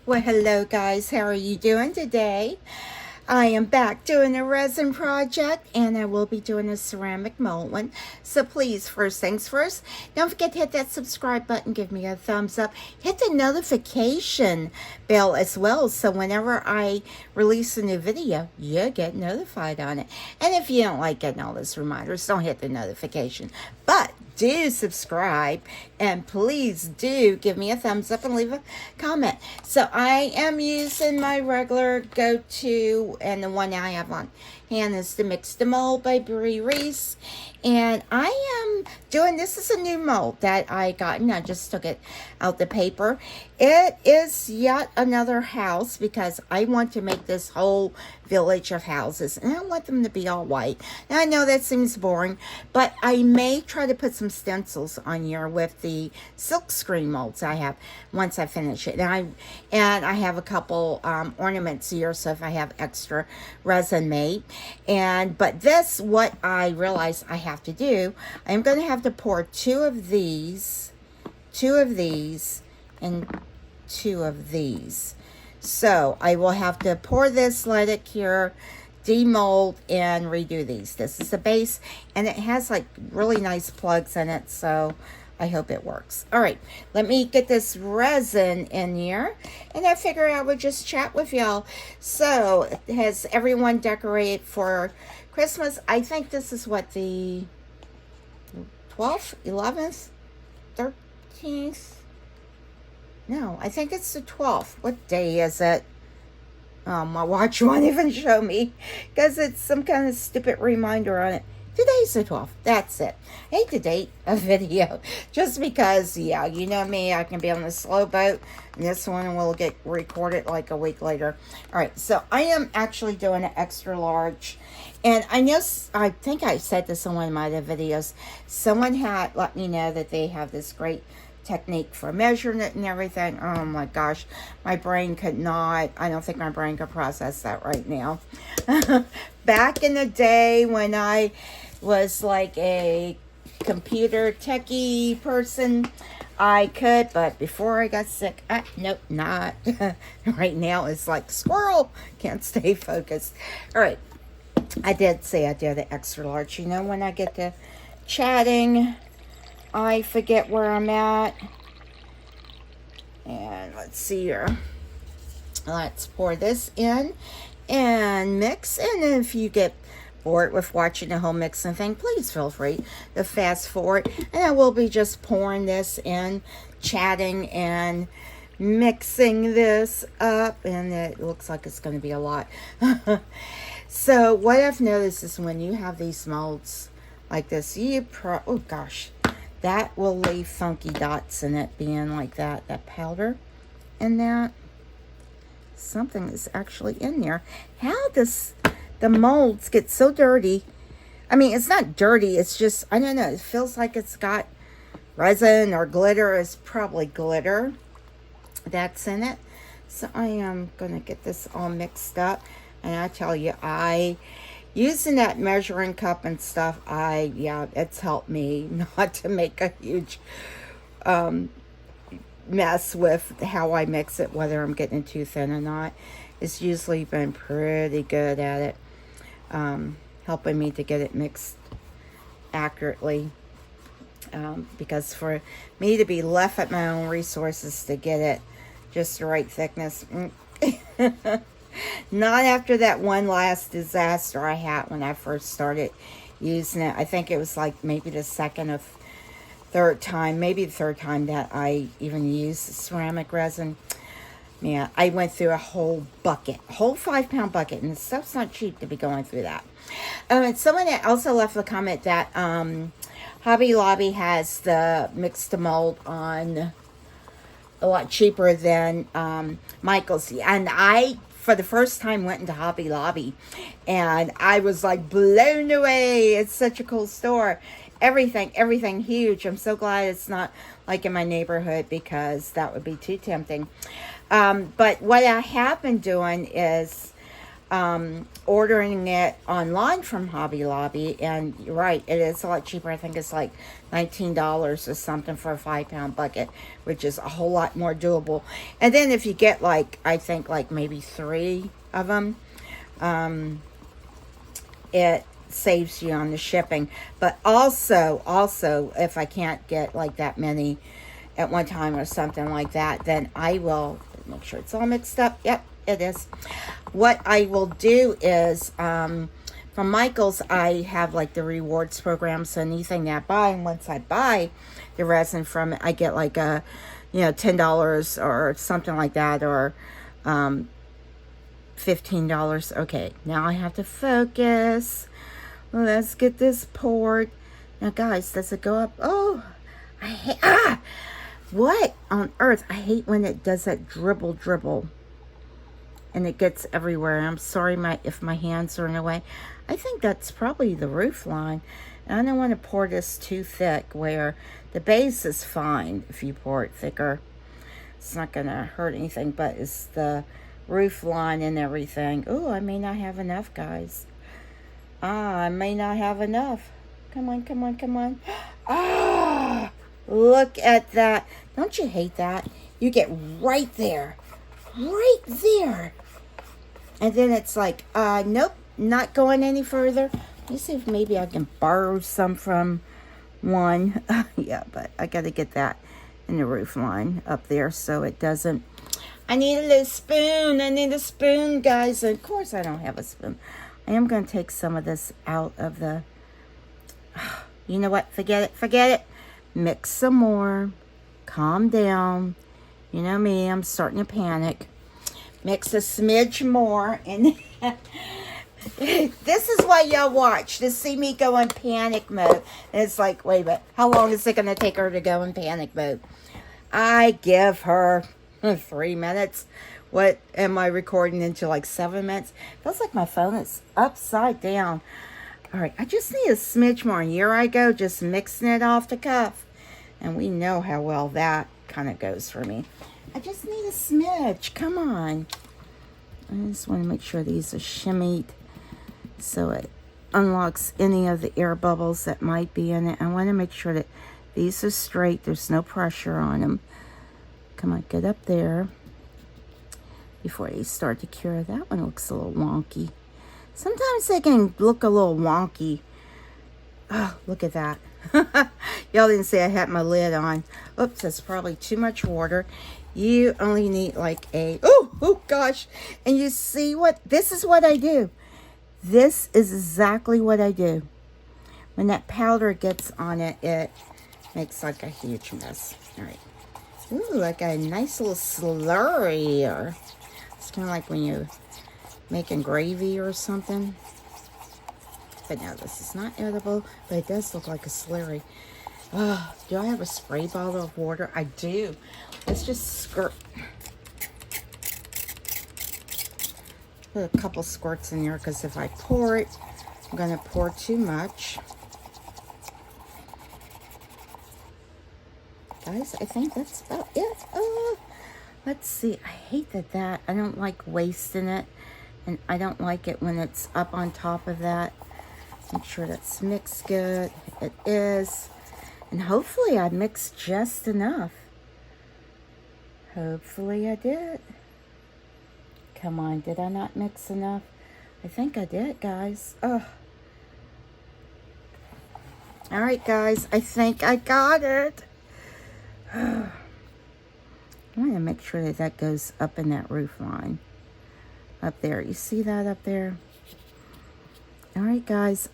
Well, hello guys, how are you doing today? I am back doing a resin project and I will be doing a ceramic mold one. So please, first things first, don't forget to hit that subscribe button, give me a thumbs up, hit the notification bell as well so whenever I release a new video, you get notified on it. And if you don't like getting all those reminders, don't hit the notification. But do subscribe and please do give me a thumbs up and leave a comment. So I am using my regular go-to, and the one I have on hand is the Mix the Mold by Resin. And I am doing, this is a new mold that I got, and I just took it out the paper. It is yet another house because I want to make this whole village of houses, and I want them to be all white. Now I know that seems boring, but I may try to put some stencils on here with the silk screen molds I have once I finish it. And I have a couple ornaments here, so if I have extra resin made. But this, what I realize I have to do, I'm going to have to pour two of these, and two of these. So I will have to pour this, let it cure, demold, and redo these. This is the base, and it has like really nice plugs in it, so I hope it works. All right, let me get this resin in here, and I figured I would just chat with y'all. So has everyone decorated for Christmas? I think this is what, the 12th, 11th, 13th? No, I think it's the 12th. What day is it? My watch won't even show me because it's some kind of stupid reminder on it. Today's the 12th. That's it. I hate to date a video just because, yeah, you know me, I can be on the slow boat, and this one will get recorded like a week later. All right, so I am actually doing an extra large. And I think I said this in one of my other videos. Someone had let me know that they have this great technique for measuring it and everything. Oh my gosh, my brain could not, I don't think my brain could process that right now. Back in the day when I was like a computer techie person, I could, but before I got sick, nope, not. Right now it's like squirrel, can't stay focused. All right, I did say I did the extra large. You know, when I get to chatting, I forget where I'm at. And let's see here. Let's pour this in and mix. And if you get bored with watching the whole mixing thing, please feel free to fast forward. And I will be just pouring this in, chatting and mixing this up. And it looks like it's going to be a lot. So what I've noticed is when you have these molds like this, oh gosh, that will leave funky dots in it being like that. That powder and that. Something is actually in there. How does the molds get so dirty? I mean, it's not dirty. It's just, I don't know. It feels like it's got resin or glitter. It's probably glitter that's in it. So I am going to get this all mixed up. And I tell you, using that measuring cup and stuff, yeah, it's helped me not to make a huge mess with how I mix it, whether I'm getting it too thin or not. It's usually been pretty good at it, helping me to get it mixed accurately. Because for me to be left at my own resources to get it just the right thickness, not after that one last disaster I had when I first started using it. I think it was like maybe the second or third time, maybe the third time that I even used ceramic resin. Yeah, I went through a whole bucket, a whole 5-pound bucket, and the stuff's not cheap to be going through that. And someone also left a comment that Hobby Lobby has the Mix to Mold on a lot cheaper than Michael's. And I, for the first time, went into Hobby Lobby and I was like blown away. It's such a cool store. Everything huge. I'm so glad it's not like in my neighborhood because that would be too tempting. But what I have been doing is ordering it online from Hobby Lobby, and you're right, it is a lot cheaper. I think it's like $19 or something for a 5-pound bucket, which is a whole lot more doable. And then if you get like, I think like maybe 3 of them, it saves you on the shipping. But also if I can't get like that many at one time or something like that, then I will make sure it's all mixed up. Yep, it is. What I will do is, from Michael's, I have like the rewards program. So anything that I buy, and once I buy the resin from it, I get like a, $10 or something like that, or $15. Okay, now I have to focus. Let's get this poured. Now, guys, does it go up? Oh, I hate, what on earth? I hate when it does that dribble. And it gets everywhere. I'm sorry if my hands are in the way. I think that's probably the roof line. And I don't want to pour this too thick, where the base is fine if you pour it thicker. It's not going to hurt anything, but it's the roof line and everything. Oh, I may not have enough, guys. I may not have enough. Come on. Look at that. Don't you hate that? You get right there. And then it's like, nope, not going any further. Let me see if maybe I can borrow some from one. Yeah, but I got to get that in the roof line up there so it doesn't. I need a little spoon. Guys. And of course, I don't have a spoon. I am going to take some of this out of the... You know what? Forget it. Mix some more. Calm down. You know me, I'm starting to panic. Mix a smidge more. And this is why y'all watch, to see me go in panic mode. And it's like, wait a minute. How long is it going to take her to go in panic mode? I give her 3 minutes. What am I recording into, like 7 minutes? Feels like my phone is upside down. All right, I just need a smidge more. And here I go, just mixing it off the cuff. And we know how well that kind of goes for me. I just need a smidge. Come on. I just want to make sure these are shimmied so it unlocks any of the air bubbles that might be in it. I want to make sure that these are straight. There's no pressure on them. Come on, get up there before they start to cure. That one looks a little wonky. Sometimes they can look a little wonky. Oh, look at that. Y'all didn't see I had my lid on. Oops, that's probably too much water. You only need like oh gosh. And you see what? This is what I do. This is exactly what I do. When that powder gets on it, it makes like a huge mess. All right. Ooh, like a nice little slurry here. It's kind of like when you're making gravy or something. But no, this is not edible, but it does look like a slurry. Oh, do I have a spray bottle of water? I do. Let's just squirt. Put a couple squirts in there, because if I pour it, I'm going to pour too much. Guys, I think that's about it. Let's see. I hate that. I don't like wasting it. And I don't like it when it's up on top of that. Make sure that's mixed good. It is. And hopefully I mixed just enough. Hopefully I did. Come on, did I not mix enough? I think I did, guys. Oh. All right, guys. I think I got it. I'm going to make sure that goes up in that roof line. Up there. You see that up there? All right, guys.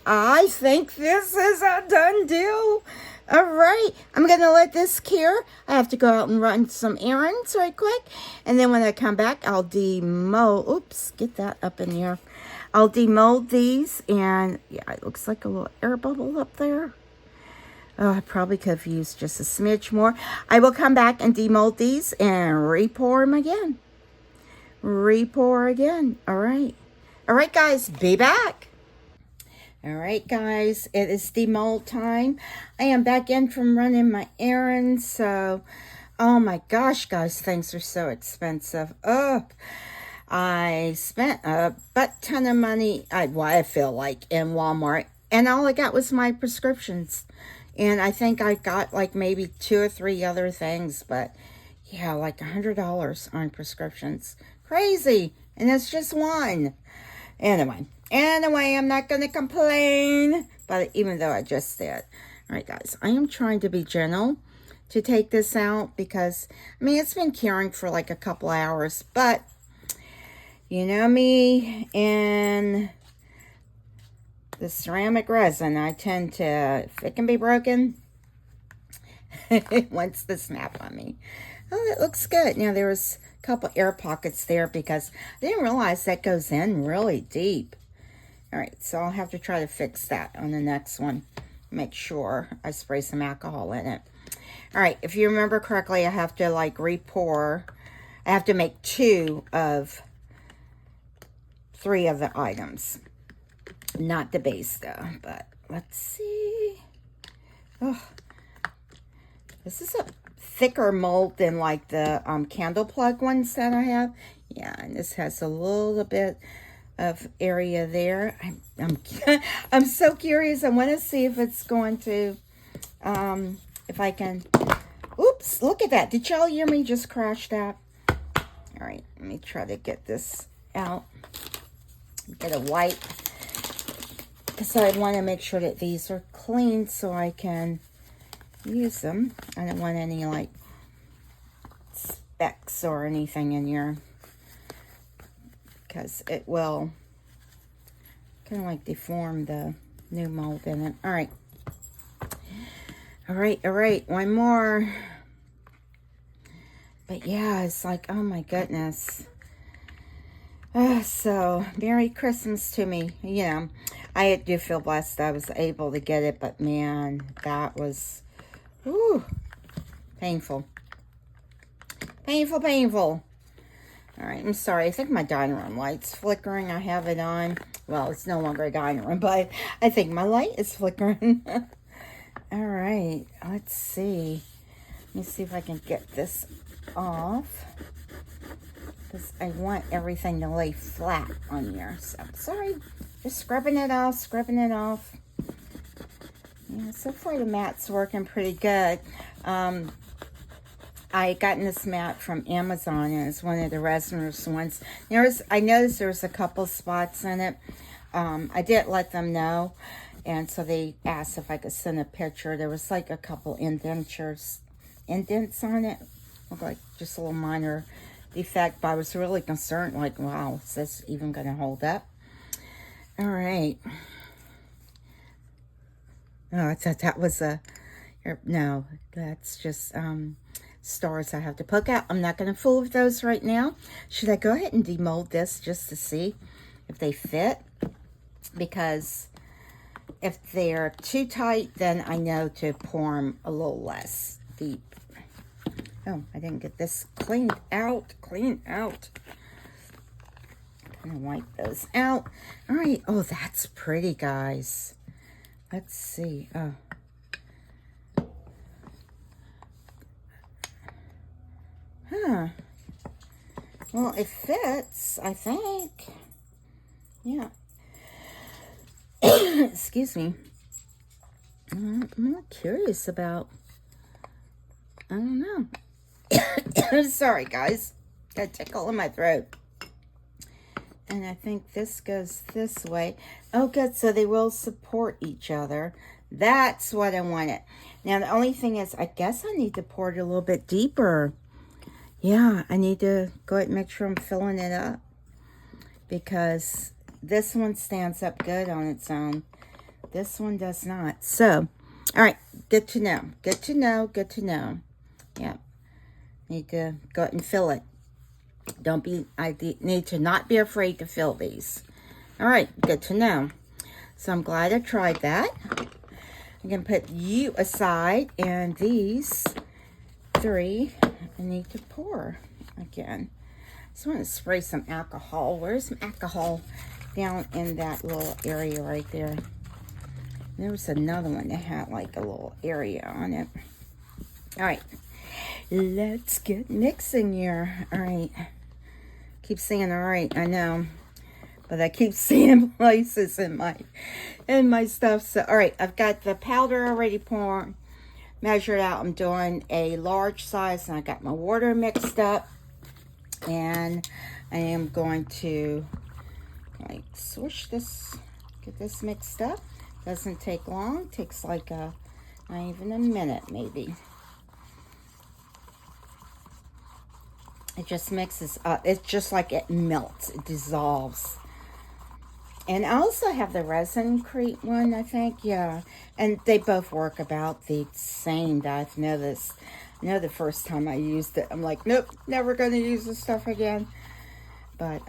I think this is a done deal. All right. I'm going to let this cure. I have to go out and run some errands right quick. And then when I come back, I'll demold. Oops, get that up in here. I'll demold these. And yeah, it looks like a little air bubble up there. Oh, I probably could have used just a smidge more. I will come back and demold these and re-pour them again. Re-pour again. All right. All right, guys. Be back. All right, guys. It is demold time. I am back in from running my errands. So, oh my gosh, guys. Things are so expensive. Oh, I spent a butt ton of money, I feel like, in Walmart, and all I got was my prescriptions. And I think I got like maybe 2 or 3 other things, but yeah, like $100 on prescriptions. Crazy. And it's just one. Anyway, I'm not going to complain, but even though I just did. All right, guys, I am trying to be gentle to take this out because, I mean, it's been curing for like a couple hours, but you know me and the ceramic resin, I tend to, if it can be broken, it wants to snap on me. Oh, that looks good. Now, there was a couple air pockets there because I didn't realize that goes in really deep. All right, so I'll have to try to fix that on the next one. Make sure I spray some alcohol in it. All right, if you remember correctly, I have to like re-pour. I have to make 2 of 3 of the items. Not the base though, but let's see. Oh, this is a thicker mold than like the candle plug ones that I have. Yeah, and this has a little bit of area there. I'm so curious. I want to see if it's going to, if I can. Oops! Look at that. Did y'all hear me just crash that? All right, let me try to get this out. Get a wipe because I want to make sure that these are clean so I can use them. I don't want any like specks or anything in here because it will kind of like deform the new mold in it. All right. All right. One more. But yeah, it's like, oh my goodness. So, Merry Christmas to me. You know, I do feel blessed I was able to get it, but man, that was, whew, painful. Painful. All right, I'm sorry. I think my dining room light's flickering. I have it on. Well, it's no longer a dining room, but I think my light is flickering. All right, let's see. Let me see if I can get this off. Because I want everything to lay flat on here. So, sorry. Just scrubbing it off. Yeah, so far the mat's working pretty good. I gotten this mat from Amazon, and it's one of the resinous ones. I noticed there was a couple spots in it. I did let them know, and so they asked if I could send a picture. There was like a couple indents on it. Looked like just a little minor defect, but I was really concerned, like, wow, is this even going to hold up? All right. Oh, I thought that was no, that's just stars I have to poke out. I'm not going to fool with those right now. Should I go ahead and demold this just to see if they fit? Because if they're too tight, then I know to pour them a little less deep. Oh, I didn't get this cleaned out. I'm gonna wipe those out. All right. Oh, that's pretty, guys. Let's see. Oh. Huh. Well, it fits, I think. Yeah. Excuse me. I'm more curious about, I don't know. Sorry, guys. Got a tickle in my throat. And I think this goes this way. Oh, good. So they will support each other. That's what I wanted. Now, the only thing is, I guess I need to pour it a little bit deeper. Yeah, I need to go ahead and make sure I'm filling it up. Because this one stands up good on its own. This one does not. So, all right. Good to know. Yeah. Need to go ahead and fill it. I need to not be afraid to fill these. All right, good to know. So I'm glad I tried that. I'm going to put you aside, and these 3 I need to pour again. So I want to spray some alcohol. Where's some alcohol? Down in that little area right there. There was another one that had like a little area on it. All right. Let's get mixing here. All right. keep saying all right, I know. But I keep seeing places in my stuff. So, all right, I've got the powder already poured, measured out. I'm doing a large size, and I got my water mixed up. And I am going to like swish this, get this mixed up. Doesn't take long. Takes like not even a minute, maybe. It just mixes up. It's just like it melts. It dissolves. And I also have the Resin Crete one, I think. Yeah. And they both work about the same that I've noticed. I know the first time I used it, I'm like, nope, never going to use this stuff again. But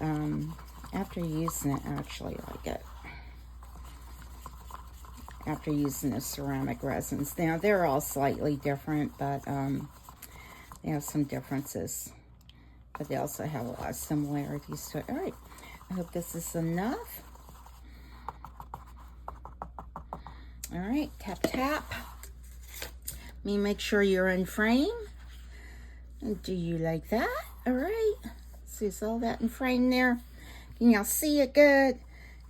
after using it, I actually like it. After using the ceramic resins. Now, they're all slightly different, but they have some differences. But they also have a lot of similarities to it. All right. I hope this is enough. All right, tap, tap. Let me make sure you're in frame. And do you like that? All right. See, is all that in frame there? Can y'all see it good?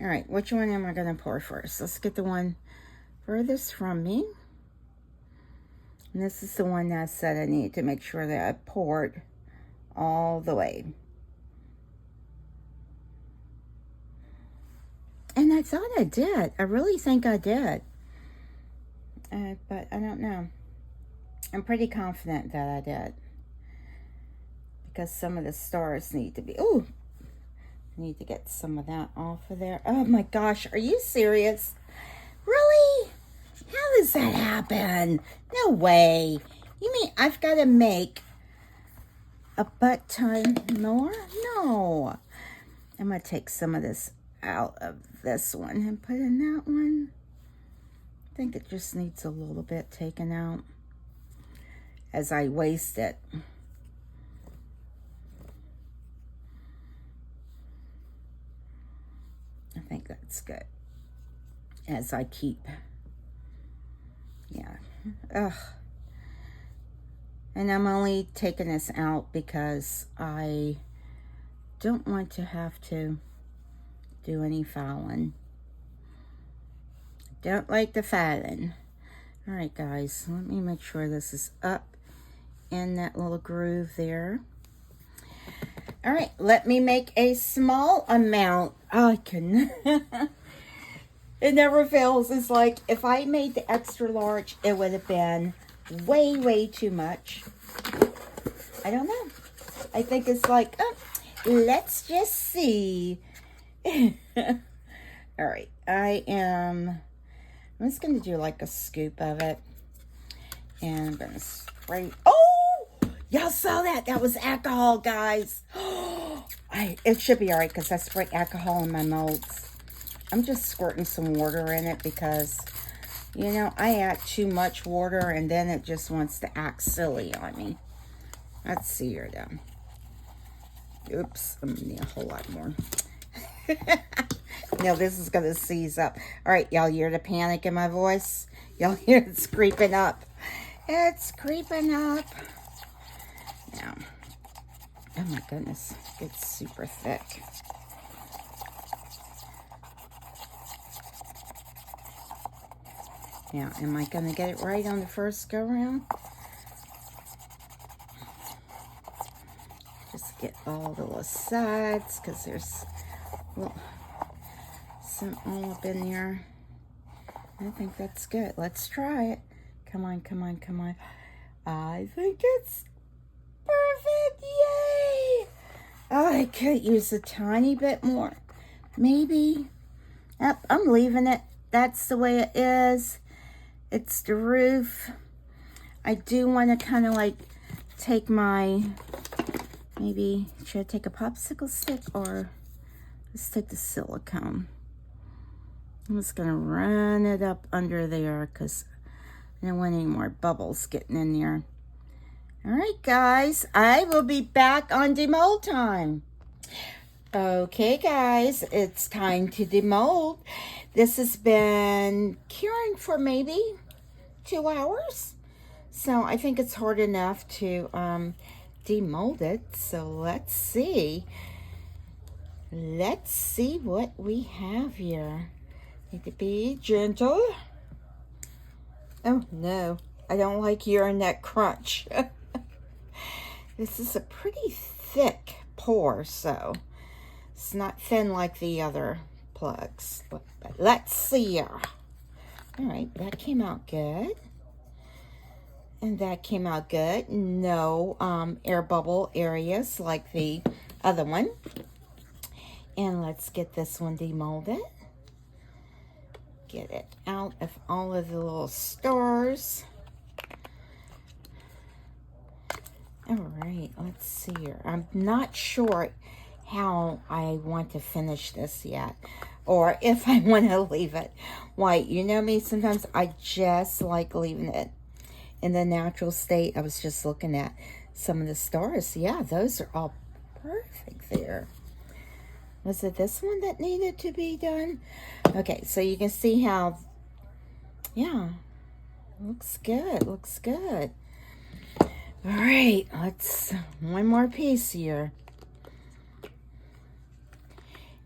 All right, which one am I going to pour first? Let's get the one furthest from me. And this is the one that I said I need to make sure that I poured all the way. And I thought I did. I really think I did. But I don't know. I'm pretty confident that I did. Because some of the stars need to be... Oh! I need to get some of that off of there. Oh my gosh, are you serious? Really? How does that happen? No way. You mean I've got to make a butt ton more? No. I'm going to take some of this out of this one and put in that one. I think it just needs a little bit taken out as I waste it. I think that's good. As I keep, yeah. Ugh. And I'm only taking this out because I don't want to have to do any filing. Don't like the filing. All right, guys, let me make sure this is up in that little groove there. All right, let me make a small amount. Oh, I can. It never fails. It's like if I made the extra large, it would have been way, way too much. I don't know. I think it's like, let's just see. All right, I'm just going to do like a scoop of it. And I'm going to spray. Oh, y'all saw that? That was alcohol, guys. It should be all right because I spray alcohol in my molds. I'm just squirting some water in it because, you know, I add too much water and then it just wants to act silly on me. Let's see here, though. Oops, I'm going to need a whole lot more. No, this is going to seize up. All right, y'all hear the panic in my voice? Y'all hear it's creeping up. It's creeping up. Now, oh my goodness, it's super thick. Now, am I going to get it right on the first go-round? Just get all the little sides because there's some all up in there. I think that's good. Let's try it. Come on, come on, come on. I think it's perfect. Yay! Oh, I could use a tiny bit more. Maybe. Yep, I'm leaving it. That's the way it is. It's the roof. I do want to kind of like take my, maybe, should I take a popsicle stick or let's take the silicone. I'm just going to run it up under there because I don't want any more bubbles getting in there. All right, guys, I will be back on demold time. Okay, guys, it's time to demold. This has been curing for maybe 2 hours. So I think it's hard enough to demold it. So let's see. Let's see what we have here. Need to be gentle. Oh no, I don't like your neck crunch. This is a pretty thick pour, so it's not thin like the other plugs. But let's see here. All right, that came out good. And that came out good. No air bubble areas like the other one. And let's get this one demolded. Get it out of all of the little stars. All right, let's see here. I'm not sure how I want to finish this yet, or if I want to leave it white. You know me, sometimes I just like leaving it in the natural state. I was just looking at some of the stars. Yeah, those are all perfect there. Was it this one that needed to be done? Okay, so you can see how, yeah, looks good, looks good. All right, let's, one more piece here.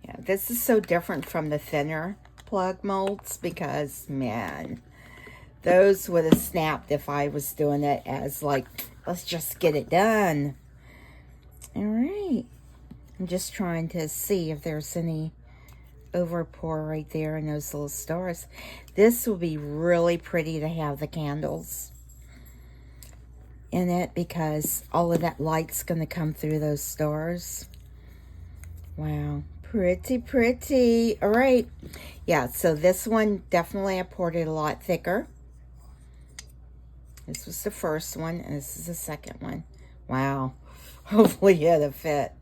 Yeah, this is so different from the thinner plug molds because, man, those would have snapped if I was doing it as like, let's just get it done. All right. I'm just trying to see if there's any overpour right there in those little stars. This will be really pretty to have the candles in it because all of that light's going to come through those stars. Wow. Pretty, pretty. All right. Yeah, so this one definitely I poured it a lot thicker. This was the first one, and this is the second one. Wow. Hopefully it'll fit.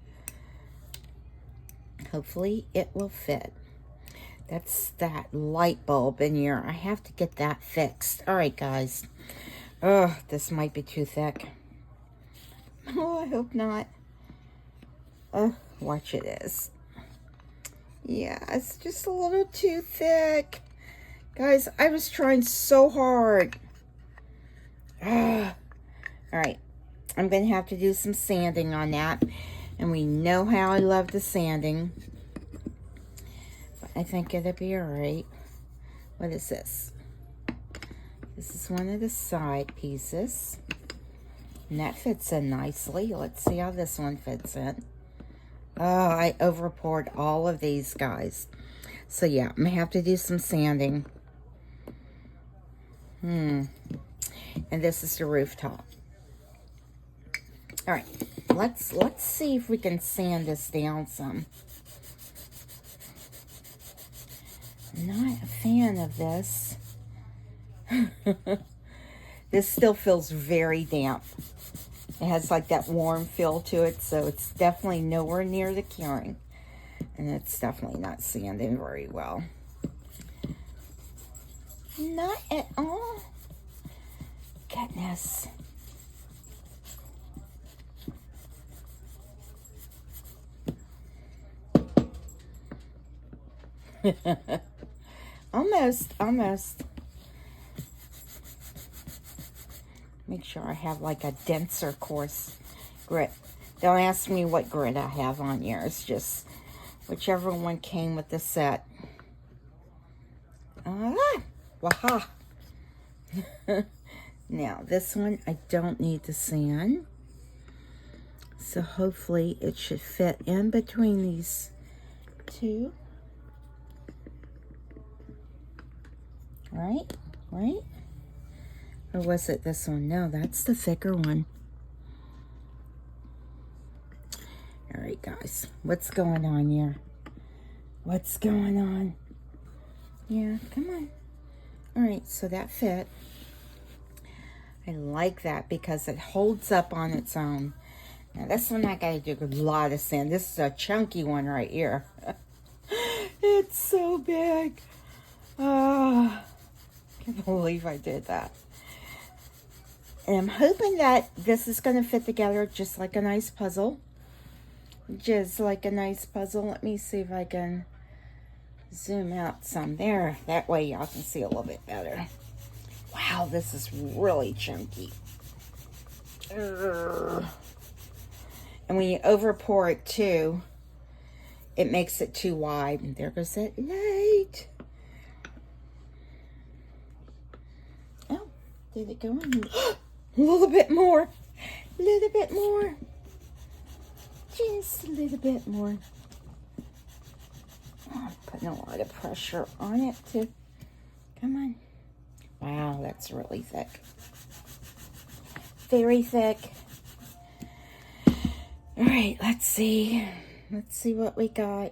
Hopefully it will fit. That's that light bulb in here. I have to get that fixed. All right, guys. Oh, this might be too thick. Oh, I hope not. Oh, watch it is. Yeah, it's just a little too thick. Guys, I was trying so hard. All right, I'm going to have to do some sanding on that. And we know how I love the sanding. But I think it'll be all right. What is this? This is one of the side pieces. And that fits in nicely. Let's see how this one fits in. Oh, I over poured all of these guys. So yeah, I'm going to have to do some sanding. And this is the rooftop. All right, let's see if we can sand this down some. I'm not a fan of this. This still feels very damp. It has like that warm feel to it, so it's definitely nowhere near the curing. And it's definitely not sanding very well. Not at all. Goodness. Almost. Make sure I have like a denser coarse grit. Don't ask me what grit I have on here. It's just whichever one came with the set. Waha. Now, this one I don't need to sand. So hopefully it should fit in between these two. Right? Or was it this one? No, that's the thicker one. All right, guys. What's going on here? What's going on? Yeah, come on. All right, so that fit. I like that because it holds up on its own. Now, this one I got to do a lot of sand. This is a chunky one right here. It's so big. Can't believe I did that. And I'm hoping that this is going to fit together just like a nice puzzle. Just like a nice puzzle. Let me see if I can zoom out some there. That way y'all can see a little bit better. Wow, this is really chunky. And when you over pour it too, it makes it too wide. And there goes that light. Oh, did it go in? A little bit more. A little bit more. Just a little bit more. Oh, I'm putting a lot of pressure on it to, come on. Wow, that's really thick. Very thick. All right, let's see. Let's see what we got.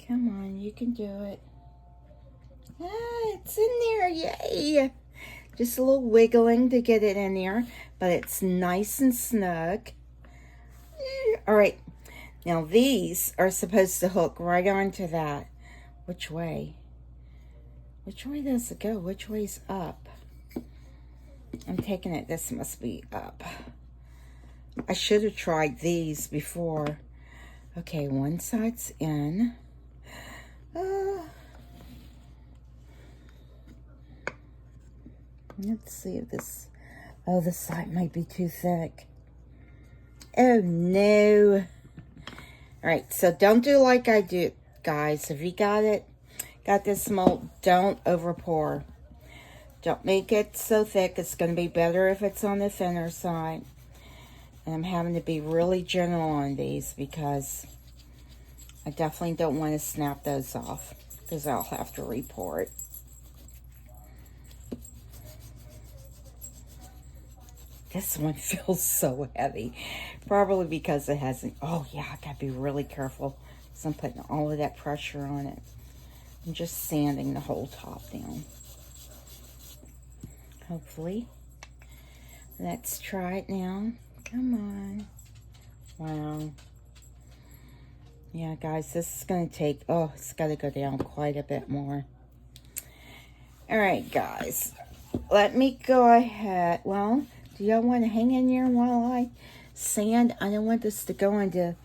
Come on, you can do it. Ah, it's in there, yay. Just a little wiggling to get it in there, but it's nice and snug. All right, now these are supposed to hook right onto that. Which way? Which way does it go? Which way's up? I'm taking it, this must be up. I should have tried these before. Okay, one side's in. Let's see if this, oh, this side might be too thick. Oh no. All right, so don't do like I do, guys. If you got this mold, don't over pour. Don't make it so thick. It's going to be better if it's on the thinner side. And I'm having to be really gentle on these because I definitely don't want to snap those off because I'll have to re-pour it. This one feels so heavy. Probably because it hasn't, oh yeah, I gotta be really careful because I'm putting all of that pressure on it. I'm just sanding the whole top down. Hopefully. Let's try it now. Come on. Wow. Yeah, guys, this is going to take, oh, it's got to go down quite a bit more. All right, guys. Let me go ahead. Well, do y'all want to hang in here while I sand? I don't want this to go into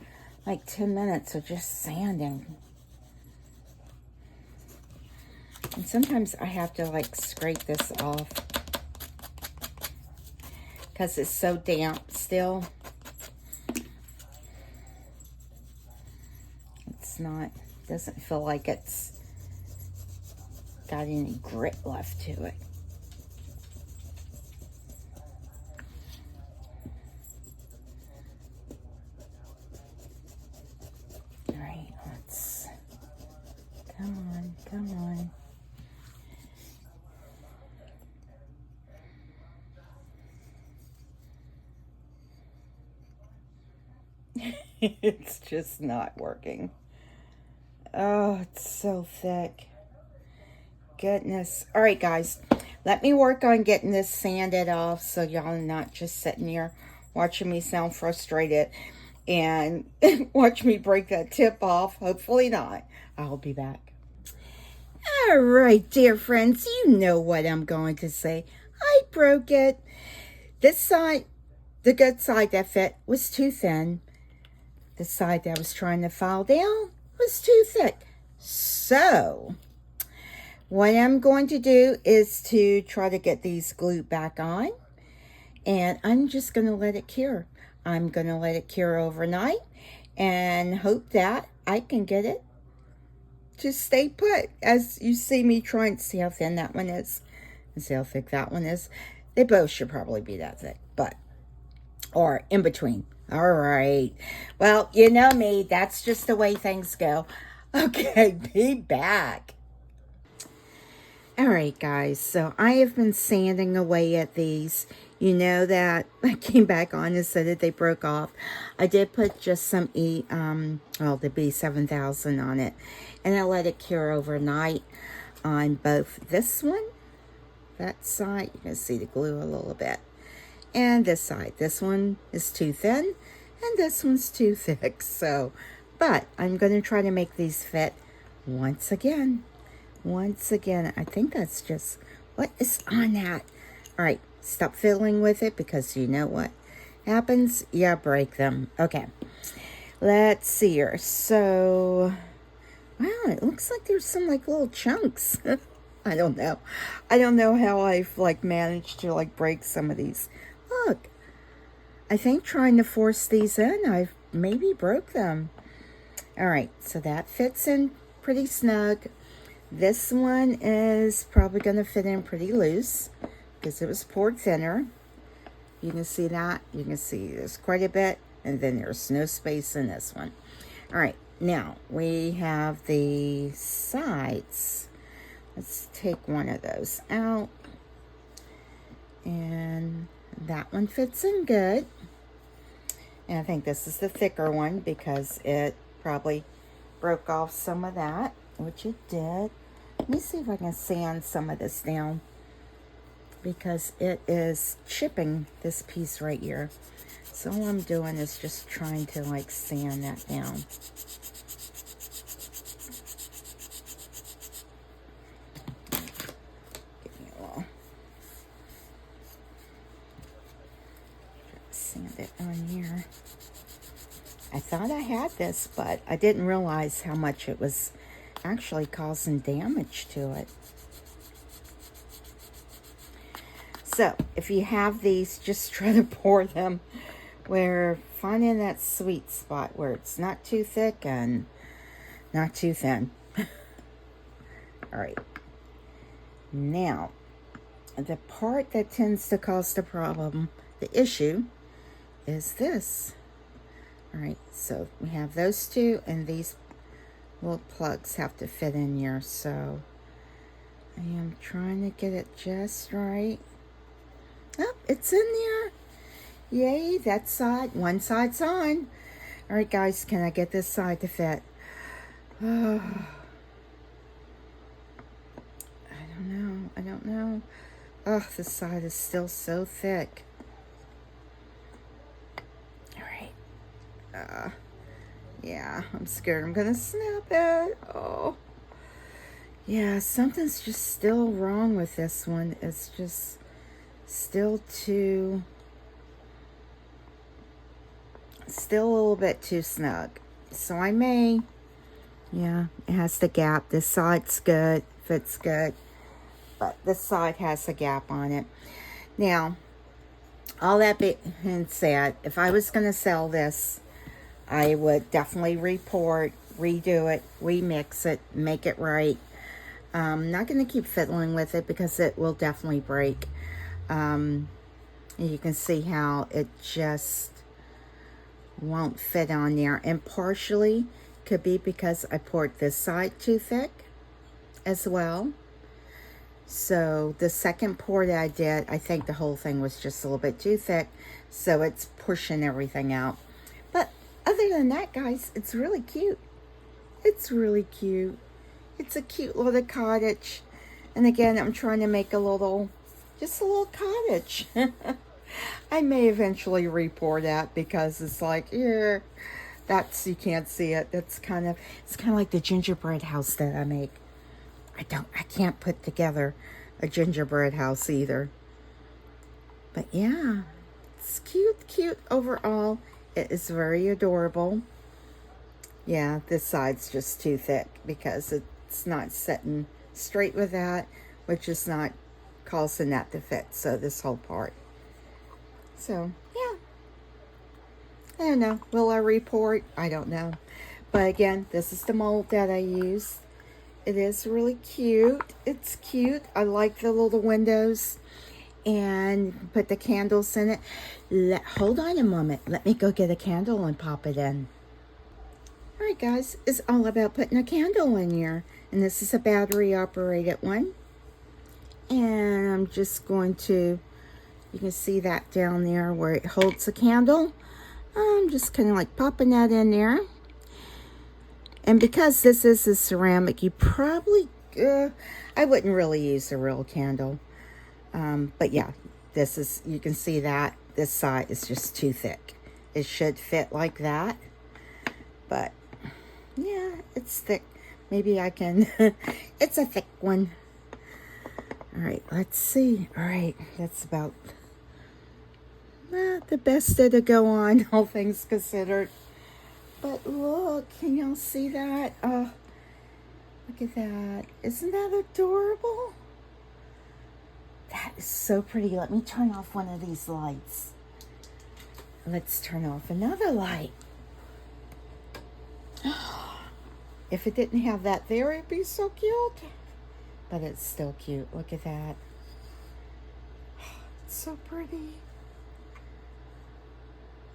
like 10 minutes of just sanding. And sometimes I have to like scrape this off because it's so damp still. It's not, doesn't feel like it's got any grit left to it. All right, let's, come on, come on. It's just not working. Oh, it's so thick. Goodness. All right, guys. Let me work on getting this sanded off so y'all are not just sitting here watching me sound frustrated and watch me break that tip off. Hopefully not. I'll be back. All right, dear friends. You know what I'm going to say. I broke it. This side, the good side that fit, was too thin. The side that I was trying to file down was too thick. So, what I'm going to do is to try to get these glued back on. And I'm just going to let it cure. I'm going to let it cure overnight. And hope that I can get it to stay put. As you see me trying to see how thin that one is. And see how thick that one is. They both should probably be that thick. But, or in between. All right. Well, you know me. That's just the way things go. Okay, be back. All right, guys. So I have been sanding away at these. You know that I came back on and said that they broke off. I did put just some the B7000 on it. And I let it cure overnight on both this one, that side. You can see the glue a little bit. And this side. This one is too thin and this one's too thick. So, but I'm going to try to make these fit once again. Once again. I think that's just, what is on that? All right, stop fiddling with it because you know what happens? You break them. Okay, let's see here. So, wow, it looks like there's some like little chunks. I don't know. I don't know how I've like managed to like break some of these. Look, I think trying to force these in, I've maybe broke them. All right, so that fits in pretty snug. This one is probably going to fit in pretty loose because it was poured thinner. You can see that. You can see there's quite a bit, and then there's no space in this one. All right, now we have the sides. Let's take one of those out. And that one fits in good. And I think this is the thicker one because it probably broke off some of that, which it did. Let me see if I can sand some of this down because it is chipping this piece right here. So all I'm doing is just trying to like sand that down. Give me a little. Sand it on here. I thought I had this, but I didn't realize how much it was actually causing damage to it. So if you have these, just try to pour them where finding that sweet spot where it's not too thick and not too thin. All right. Now, the part that tends to cause the problem, the issue, is this. All right, so we have those two, and these little plugs have to fit in here. So I am trying to get it just right. Oh, it's in there. Yay, that side, one side's on. All right, guys, can I get this side to fit? Oh, I don't know. Oh, this side is still so thick. Yeah, I'm scared I'm gonna snap it. Oh, yeah, something's just still wrong with this one. It's just still a little bit too snug. So I may, yeah, it has the gap. This side's good, fits good, but this side has a gap on it. Now, all that being said, if I was gonna sell this, I would definitely redo it, remix it, make it right. I'm not going to keep fiddling with it because it will definitely break. You can see how it just won't fit on there. And partially could be because I poured this side too thick as well. So the second pour that I did, I think the whole thing was just a little bit too thick. So it's pushing everything out. But other than that, guys, it's really cute. It's really cute. It's a cute little cottage. And again, I'm trying to make just a little cottage. I may eventually re-pour that because it's like, yeah, you can't see it. It's kind of like the gingerbread house that I make. I can't put together a gingerbread house either. But yeah, it's cute overall. It is very adorable. Yeah, this side's just too thick because it's not sitting straight with that, which is not causing that to fit. So this whole part. So, yeah. I don't know. Will I report? I don't know. But again, this is the mold that I used. It is really cute. It's cute. I like the little windows. And put the candles in it. Hold on a moment. Let me go get a candle and pop it in. All right, guys. It's all about putting a candle in here. And this is a battery-operated one. And I'm just going to, you can see that down there where it holds the candle. I'm just kind of like popping that in there. And because this is a ceramic, you probably, I wouldn't really use a real candle. But yeah, you can see that this side is just too thick. It should fit like that. But yeah, it's thick. Maybe I can, it's a thick one. All right, let's see. All right, that's about the best day to go on, all things considered. But look, can y'all see that? Oh, look at that. Isn't that adorable? That is so pretty. Let me turn off one of these lights. Let's turn off another light. If it didn't have that there, it'd be so cute. But it's still cute. Look at that. It's so pretty.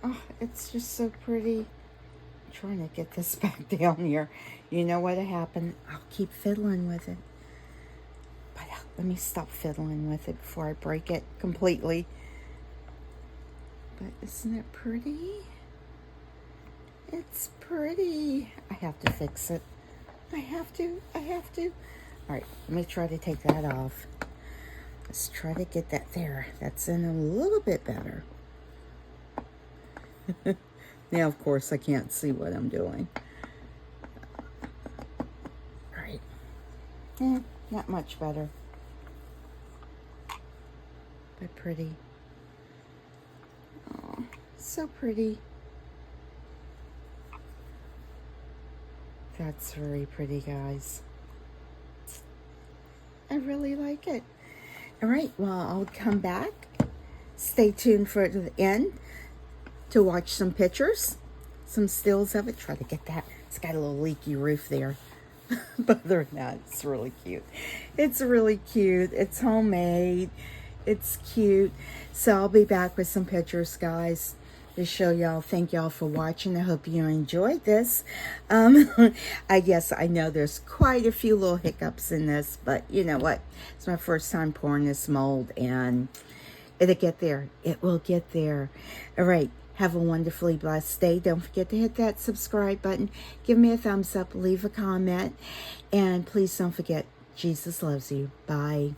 Oh, it's just so pretty. I'm trying to get this back down here. You know what happened? I'll keep fiddling with it. But let me stop fiddling with it before I break it completely. But isn't it pretty? It's pretty. I have to fix it. I have to. All right, let me try to take that off. Let's try to get that there. That's in a little bit better. Now, of course, I can't see what I'm doing. All right. Not much better. But pretty. Oh, so pretty. That's very pretty, guys. I really like it. All right, well, I'll come back. Stay tuned for the end to watch some pictures, some stills of it. Try to get that. It's got a little leaky roof there. But other than that, it's really cute. It's really cute. It's homemade. It's cute. So I'll be back with some pictures, guys, to show y'all. Thank y'all for watching. I hope you enjoyed this. I guess I know there's quite a few little hiccups in this, but you know what? It's my first time pouring this mold, and it'll get there. It will get there. All right. Have a wonderfully blessed day. Don't forget to hit that subscribe button. Give me a thumbs up. Leave a comment. And please don't forget, Jesus loves you. Bye.